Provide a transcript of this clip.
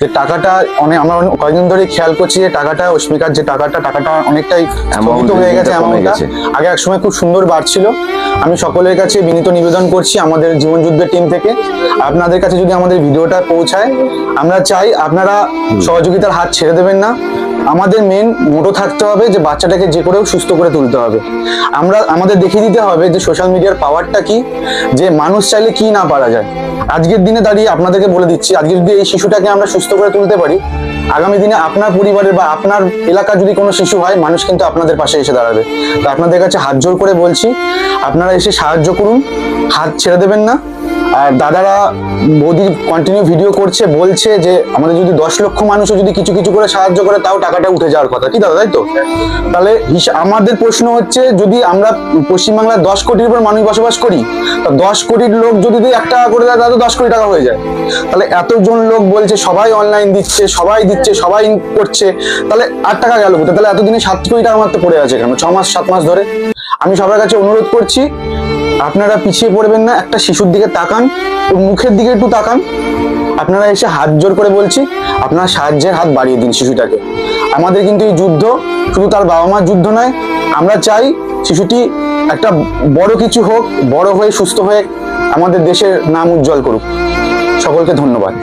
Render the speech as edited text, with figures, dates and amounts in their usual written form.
যে টাকাটা অনেক, আমরা কয়েকদিন ধরে খেয়াল করছি যে টাকাটা, অস্মিকার যে টাকাটা অনেকটাই স্থগিত হয়ে গেছে। অ্যামাউন্টটা আগে এক সময় খুব সুন্দর বাড়ছিল। আমি সকলের কাছে বিনীত নিবেদন করছি আমাদের জীবন যুদ্ধের টিম থেকে, আপনাদের কাছে যদি আমাদের ভিডিওটা পৌঁছায়, আমরা চাই আপনারা সহযোগিতার হাত ছেড়ে দেবেন না। আমাদের মেন মোটো থাকতে হবে যে বাচ্চাটাকে যে করেও সুস্থ করে তুলতে হবে। আমাদের দেখিয়ে দিতে হবে যে সোশ্যাল মিডিয়ার পাওয়ারটা কি, যে মানুষ চাইলে কি না পারা যায়। আজকের দিনে দাঁড়িয়ে আপনাদেরকে বলে দিচ্ছি, আজকে যদি এই শিশুটাকে আমরা সুস্থ করে তুলতে পারি, আগামী দিনে আপনার পরিবারের বা আপনার এলাকার যদি কোনো শিশু হয়, মানুষ কিন্তু আপনাদের পাশে এসে দাঁড়াবে। তো আপনাদের কাছে হাত জোর করে বলছি, আপনারা এসে সাহায্য করুন, হাত ছেড়ে দেবেন না। আর দাদারা বৌদি কন্টিনিউ ভিডিও করছে, বলছে যে আমাদের যদি 10 লক্ষ মানুষও যদি কিছু কিছু করে সাহায্য করে, তাও টাকাটা উঠে যাওয়ার কথা, কি দাদা, তাই তো? তাহলে আমাদের প্রশ্ন হচ্ছে, যদি আমরা পশ্চিমবাংলার 10 কোটির উপর মানুষ বসবাস করি, তা 10 কোটির লোক যদি 1 টাকা করে দেয়, তাহলে 10 কোটি টাকা হয়ে যায়। তাহলে এতজন লোক বলছে, সবাই অনলাইন দিচ্ছে, সবাই করছে, তাহলে 8 টাকা গেল কোথায়? তাহলে এতদিনে 7 কোটি টাকা মাত্র পড়ে আছে কেন 6 মাস 7 মাস ধরে? আমি সবার কাছে অনুরোধ করছি, আপনারা পিছিয়ে পড়বেন না, একটা শিশুর দিকে তাকান, ওর মুখের দিকে একটু তাকান। আপনারা এসে হাত জোর করে বলছি, আপনারা সাহায্যের হাত বাড়িয়ে দিন শিশুটাকে। আমাদের কিন্তু এই যুদ্ধ শুধু তার বাবা মার যুদ্ধ নয়, আমরা চাই শিশুটি একটা বড় কিছু হোক, বড় হয়ে সুস্থ হয়ে আমাদের দেশের নাম উজ্জ্বল করুক। সকলকে ধন্যবাদ।